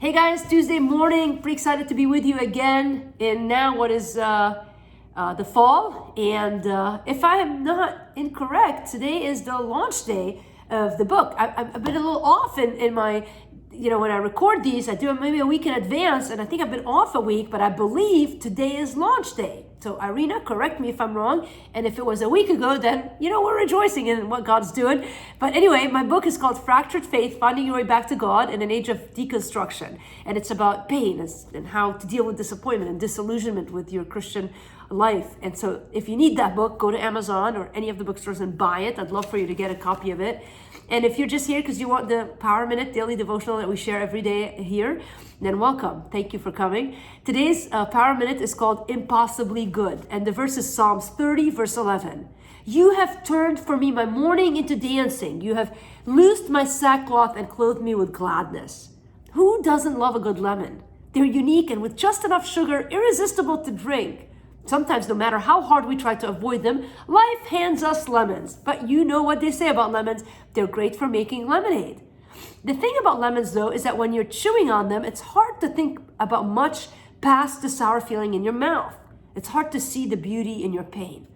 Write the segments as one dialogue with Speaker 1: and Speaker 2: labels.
Speaker 1: Hey guys, Tuesday morning, pretty excited to be with you again in now what is the fall. And if I am not incorrect, today is the launch day of the book. I've been a little off in my, when I record these, I do it maybe a week in advance, and I think I've been off a week, but I believe today is launch day. So Irina, correct me if I'm wrong. And if it was a week ago, then, we're rejoicing in what God's doing. But anyway, my book is called Fractured Faith, Finding Your Way Back to God in an Age of Deconstruction. And it's about pain and how to deal with disappointment and disillusionment with your Christian life. And so if you need that book, go to Amazon or any of the bookstores and buy it. I'd love for you to get a copy of it. And if you're just here because you want the Power Minute daily devotional that we share every day here, then welcome. Thank you for coming. Today's Power Minute is called Impossibly Good. And the verse is Psalms 30, verse 11. You have turned for me my mourning into dancing. You have loosed my sackcloth and clothed me with gladness. Who doesn't love a good lemon? They're unique and with just enough sugar, irresistible to drink. Sometimes, no matter how hard we try to avoid them, life hands us lemons. But you know what they say about lemons. They're great for making lemonade. The thing about lemons, though, is that when you're chewing on them, it's hard to think about much past the sour feeling in your mouth. It's hard to see the beauty in your pain.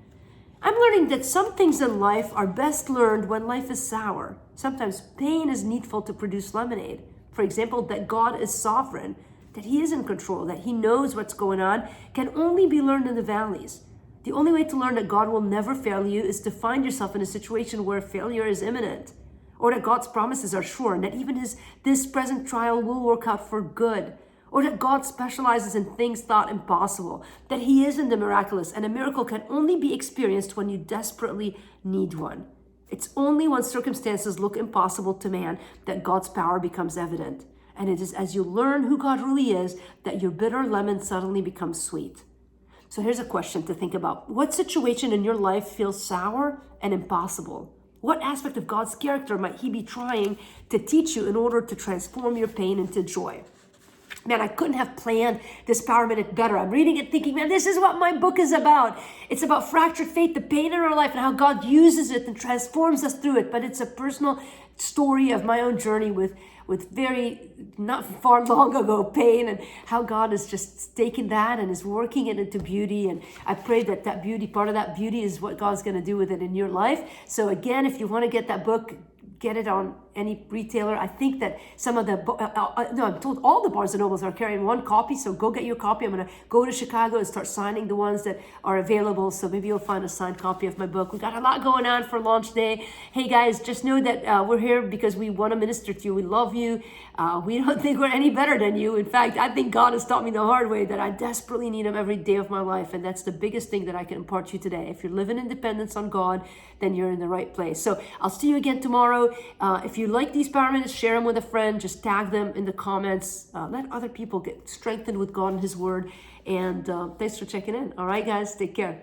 Speaker 1: I'm learning that some things in life are best learned when life is sour. Sometimes pain is needful to produce lemonade. For example, that God is sovereign, that He is in control, that He knows what's going on, can only be learned in the valleys. The only way to learn that God will never fail you is to find yourself in a situation where failure is imminent, or that God's promises are sure, and that even this present trial will work out for good, or that God specializes in things thought impossible, that He is in the miraculous, and a miracle can only be experienced when you desperately need one. It's only when circumstances look impossible to man that God's power becomes evident. And it is as you learn who God really is that your bitter lemon suddenly becomes sweet. So here's a question to think about. What situation in your life feels sour and impossible? What aspect of God's character might He be trying to teach you in order to transform your pain into joy? Man, I couldn't have planned this Power Minute better. I'm reading it thinking, man, this is what my book is about. It's about fractured faith, the pain in our life, and how God uses it and transforms us through it. But it's a personal story of my own journey with very not far long ago pain, and how God has just taken that and is working it into beauty. And I pray that that beauty, part of that beauty is what God's going to do with it in your life. So again, if you want to get that book, get it on any retailer. I think that some of the, I'm told all the Barnes & Nobles are carrying one copy, so go get your copy. I'm going to go to Chicago and start signing the ones that are available, so maybe you'll find a signed copy of my book. We've got a lot going on for launch day. Hey guys, just know that we're here because we want to minister to you. We love you. We don't think we're any better than you. In fact, I think God has taught me the hard way that I desperately need Him every day of my life, and that's the biggest thing that I can impart to you today. If you're living in dependence on God, then you're in the right place. So I'll see you again tomorrow. If you like these Power Minutes, share them with a friend. Just tag them in the comments. Let other people get strengthened with God and His Word. And thanks for checking in. All right, guys, take care.